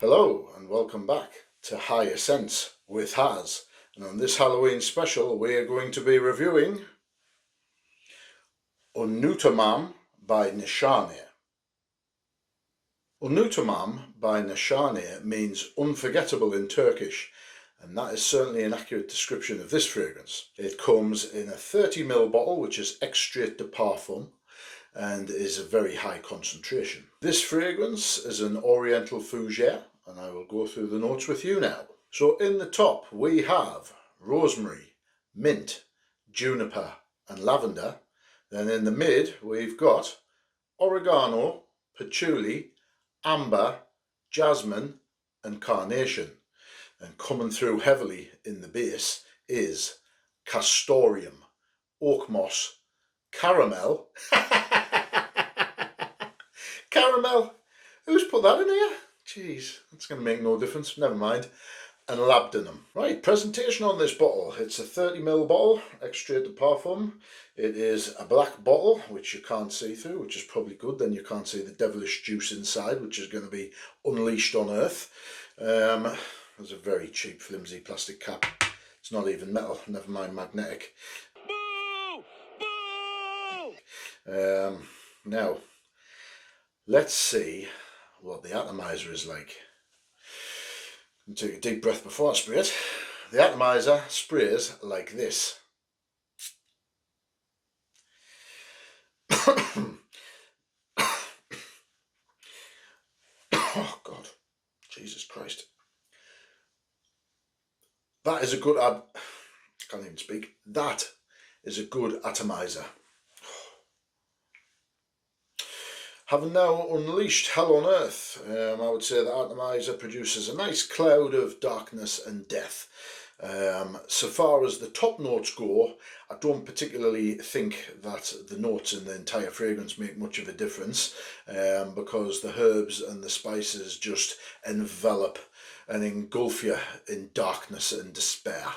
Hello and welcome back to Higher Sense with Haz, and on this Halloween special we are going to be reviewing Unutamam by Nishane. Unutamam by Nishane means unforgettable in Turkish, and that is certainly an accurate description of this fragrance. It comes in a 30ml bottle, which is extrait de parfum, and is a very high concentration. This fragrance is an oriental fougere, and I will go through the notes with you now. So in the top we have rosemary, mint, juniper and lavender. Then in the mid we've got oregano, patchouli, amber, jasmine and carnation. And coming through heavily in the base is castoreum, oak moss, caramel. Caramel? Who's put that in here? Jeez, that's going to make no difference. Never mind. And labdanum. Right, presentation on this bottle. It's a 30ml bottle, extrait de parfum. It is a black bottle, which you can't see through, which is probably good. Then you can't see the devilish juice inside, which is going to be unleashed on Earth. There's a very cheap, flimsy plastic cap. It's not even metal, never mind magnetic. Boo! Boo! Now, let's see what the atomizer is like. Take a deep breath before I spray it. The atomizer sprays like this. Oh God, Jesus Christ. That is a good, I can't even speak. That is a good atomizer. Having now unleashed hell on earth, I would say the atomizer produces a nice cloud of darkness and death. So far as the top notes go, I don't particularly think that the notes in the entire fragrance make much of a difference, because the herbs and the spices just envelop and engulf you in darkness and despair.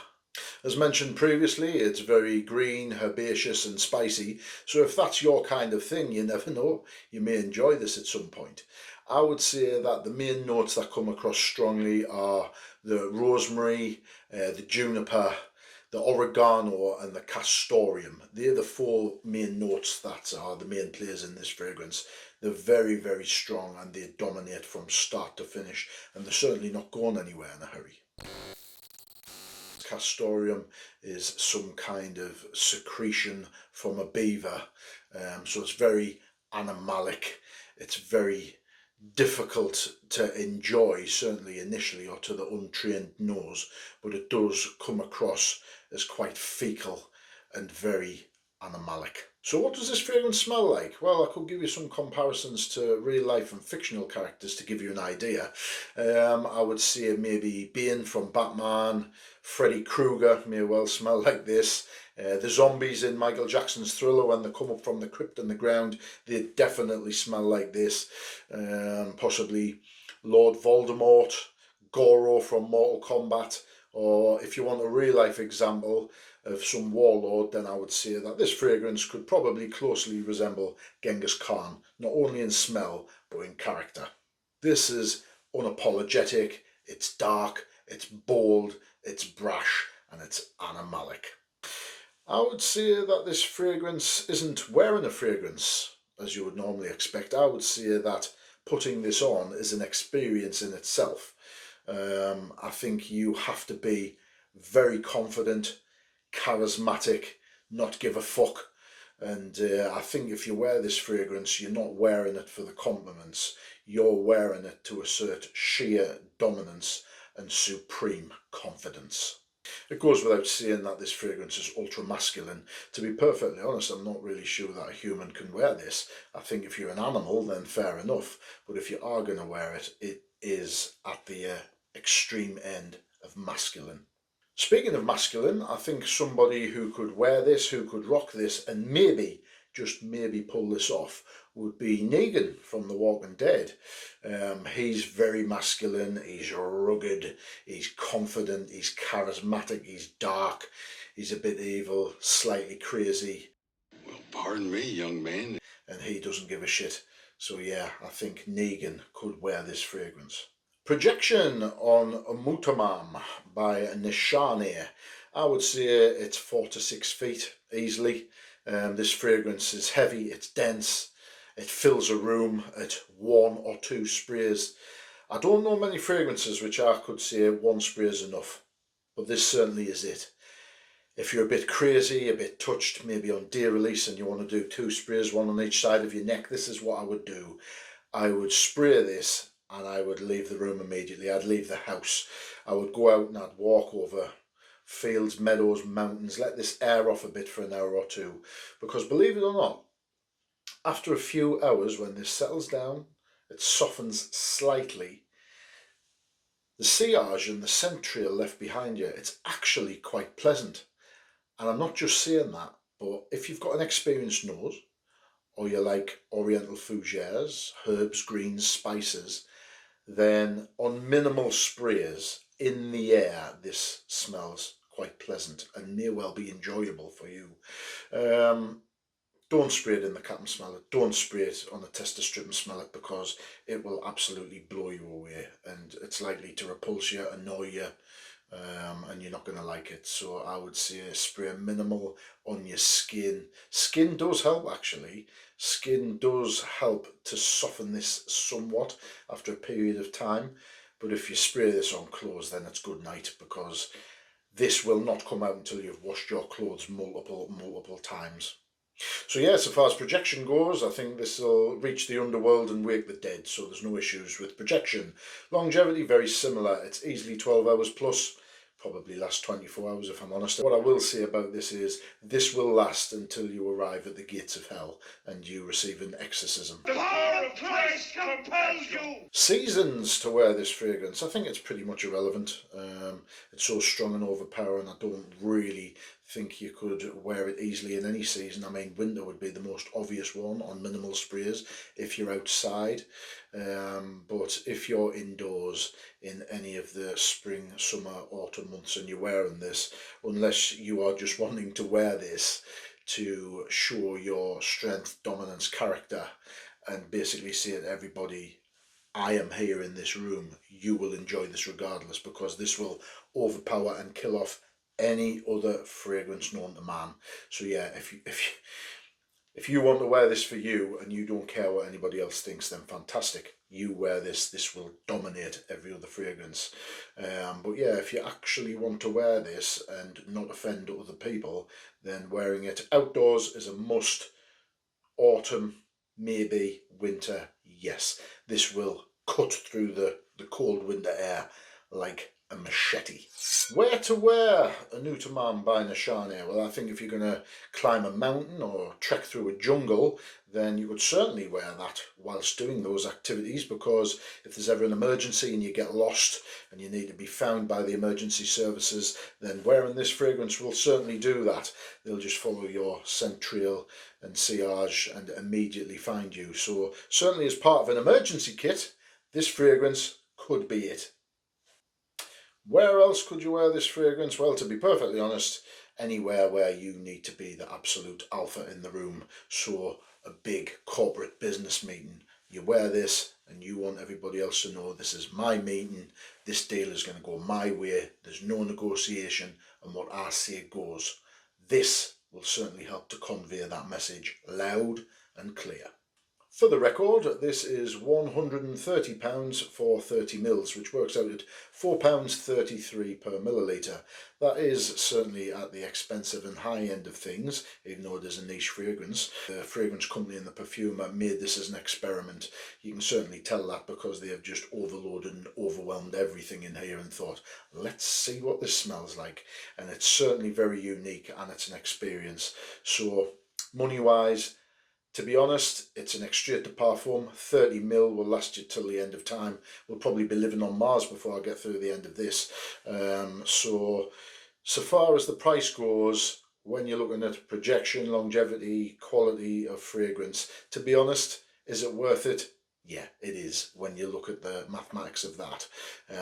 As mentioned previously, it's very green, herbaceous and spicy, so if that's your kind of thing, you never know, you may enjoy this at some point. I would say that the main notes that come across strongly are the rosemary, the juniper, the oregano and the castoreum. They're the four main notes that are the main players in this fragrance. They're very, very strong and they dominate from start to finish, and they're certainly not going anywhere in a hurry. Castoreum is some kind of secretion from a beaver, so it's very animalic. It's very difficult to enjoy, certainly initially or to the untrained nose, but it does come across as quite fecal and very animalic. So what does this fragrance smell like? Well, I could give you some comparisons to real life and fictional characters to give you an idea. I would say maybe Bane from Batman, Freddy Krueger may well smell like this. The zombies in Michael Jackson's Thriller, when they come up from the crypt in the ground, they definitely smell like this. Possibly Lord Voldemort, Goro from Mortal Kombat, or if you want a real life example of some warlord, then I would say that this fragrance could probably closely resemble Genghis Khan, not only in smell but in character. This is unapologetic, it's dark, it's bold, it's brash and it's animalic. I would say that this fragrance isn't wearing a fragrance as you would normally expect. I would say that putting this on is an experience in itself. I think you have to be very confident, charismatic, not give a fuck, and I think if you wear this fragrance, you're not wearing it for the compliments, you're wearing it to assert sheer dominance and supreme confidence. It goes without saying that this fragrance is ultra masculine. To be perfectly honest, I'm not really sure that a human can wear this. I think if you're an animal, then fair enough, but if you are going to wear it, it is at the extreme end of masculine. Speaking of masculine, I think somebody who could wear this, who could rock this, and maybe, just maybe pull this off, would be Negan from The Walking Dead. He's very masculine, he's rugged, he's confident, he's charismatic, he's dark, he's a bit evil, slightly crazy. Well, pardon me, young man. And he doesn't give a shit. So yeah, I think Negan could wear this fragrance. Projection on Unutamam by Nishane. I would say it's 4 to 6 feet easily. This fragrance is heavy, it's dense, it fills a room at 1 or 2 sprays. I don't know many fragrances which I could say 1 spray is enough, but this certainly is it. If you're a bit crazy, a bit touched, maybe on day release, and you want to do 2 sprays, 1 on each side of your neck, this is what I would do. I would spray this and I would leave the room immediately. I'd leave the house. I would go out and I'd walk over fields, meadows, mountains, let this air off a bit for an hour or two. Because believe it or not, after a few hours, when this settles down, it softens slightly. The sillage and the scent trail left behind you, it's actually quite pleasant. And I'm not just saying that, but if you've got an experienced nose, or you like oriental fougères, herbs, greens, spices, then on minimal sprays in the air, this smells quite pleasant and may well be enjoyable for you. Don't spray it in the cap and smell it. Don't spray it on a tester strip and smell it, because it will absolutely blow you away and it's likely to repulse you, annoy you, and you're not going to like it. So I would say spray minimal on your skin. Skin does help actually. Skin does help to soften this somewhat after a period of time. But if you spray this on clothes, then it's good night, because this will not come out until you've washed your clothes multiple times. So yeah, so far as projection goes, I think this will reach the underworld and wake the dead, so there's no issues with projection. Longevity, very similar. It's easily 12 hours plus, probably last 24 hours if I'm honest. What I will say about this is, this will last until you arrive at the gates of hell and you receive an exorcism. The power of Christ compels you! Seasons to wear this fragrance, I think it's pretty much irrelevant. It's so strong and overpowering, I don't really think you could wear it easily in any season. I mean, winter would be the most obvious one on minimal sprays if you're outside, but if you're indoors in any of the spring, summer, autumn months and you're wearing this, unless you are just wanting to wear this to show your strength, dominance, character, and basically say to everybody, I am here in this room, you will enjoy this regardless, because this will overpower and kill off any other fragrance known to man. So yeah, if you want to wear this for you and you don't care what anybody else thinks, then fantastic. You wear this, this will dominate every other fragrance. But yeah, if you actually want to wear this and not offend other people, then wearing it outdoors is a must. Autumn, maybe. Winter, yes. This will cut through the cold winter air like a machete. Where to wear Unutamam by Nishane? Well, I think if you're going to climb a mountain or trek through a jungle, then you would certainly wear that whilst doing those activities, because if there's ever an emergency and you get lost and you need to be found by the emergency services, then wearing this fragrance will certainly do that. They'll just follow your scent trail and sillage and immediately find you. So certainly as part of an emergency kit, this fragrance could be it. Where else could you wear this fragrance? Well, to be perfectly honest, anywhere where you need to be the absolute alpha in the room. So a big corporate business meeting, you wear this and you want everybody else to know, this is my meeting, this deal is going to go my way, there's no negotiation, and what I say goes. This will certainly help to convey that message loud and clear. For the record, this is £130 for 30 mils, which works out at £4.33 per milliliter. That is certainly at the expensive and high end of things, even though it is a niche fragrance. The fragrance company and the perfumer made this as an experiment. You can certainly tell that because they have just overloaded and overwhelmed everything in here and thought, let's see what this smells like. And it's certainly very unique and it's an experience. So money-wise, to be honest, it's an extrait de parfum. 30 mil will last you till the end of time. We'll probably be living on Mars before I get through the end of this. So far as the price goes, when you're looking at projection, longevity, quality of fragrance, to be honest, is it worth it? Yeah, it is when you look at the mathematics of that.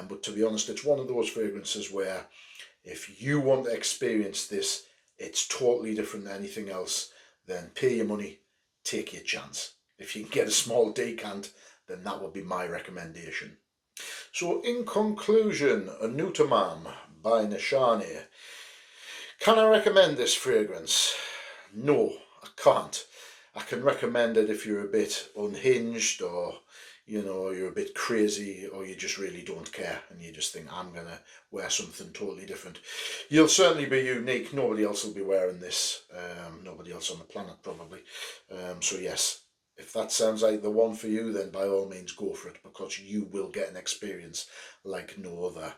But to be honest, it's one of those fragrances where if you want to experience this, it's totally different than anything else, then pay your money. Take your chance. If you can get a small decant, then that would be my recommendation. So in conclusion, Unutamam by Nishane. Can I recommend this fragrance? No, I can't. I can recommend it if you're a bit unhinged, or you're a bit crazy, or you just really don't care and you just think, I'm gonna wear something totally different. You'll certainly be unique. Nobody else will be wearing this. Nobody else on the planet probably. So yes, if that sounds like the one for you, then by all means go for it, because you will get an experience like no other.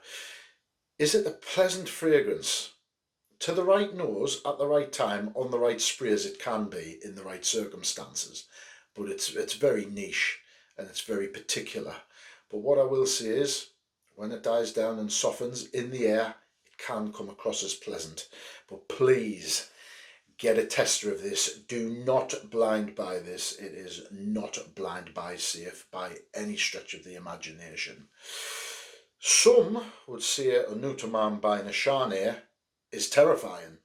Is it a pleasant fragrance? To the right nose, at the right time, on the right spray, as it can be in the right circumstances. But it's very niche and it's very particular. But what I will say is, when it dies down and softens in the air, it can come across as pleasant. But please get a tester of this. Do not blind buy this. It is not blind buy safe by any stretch of the imagination. Some would say Unutamam by Nishane is terrifying.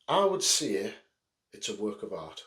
I would say it's a work of art.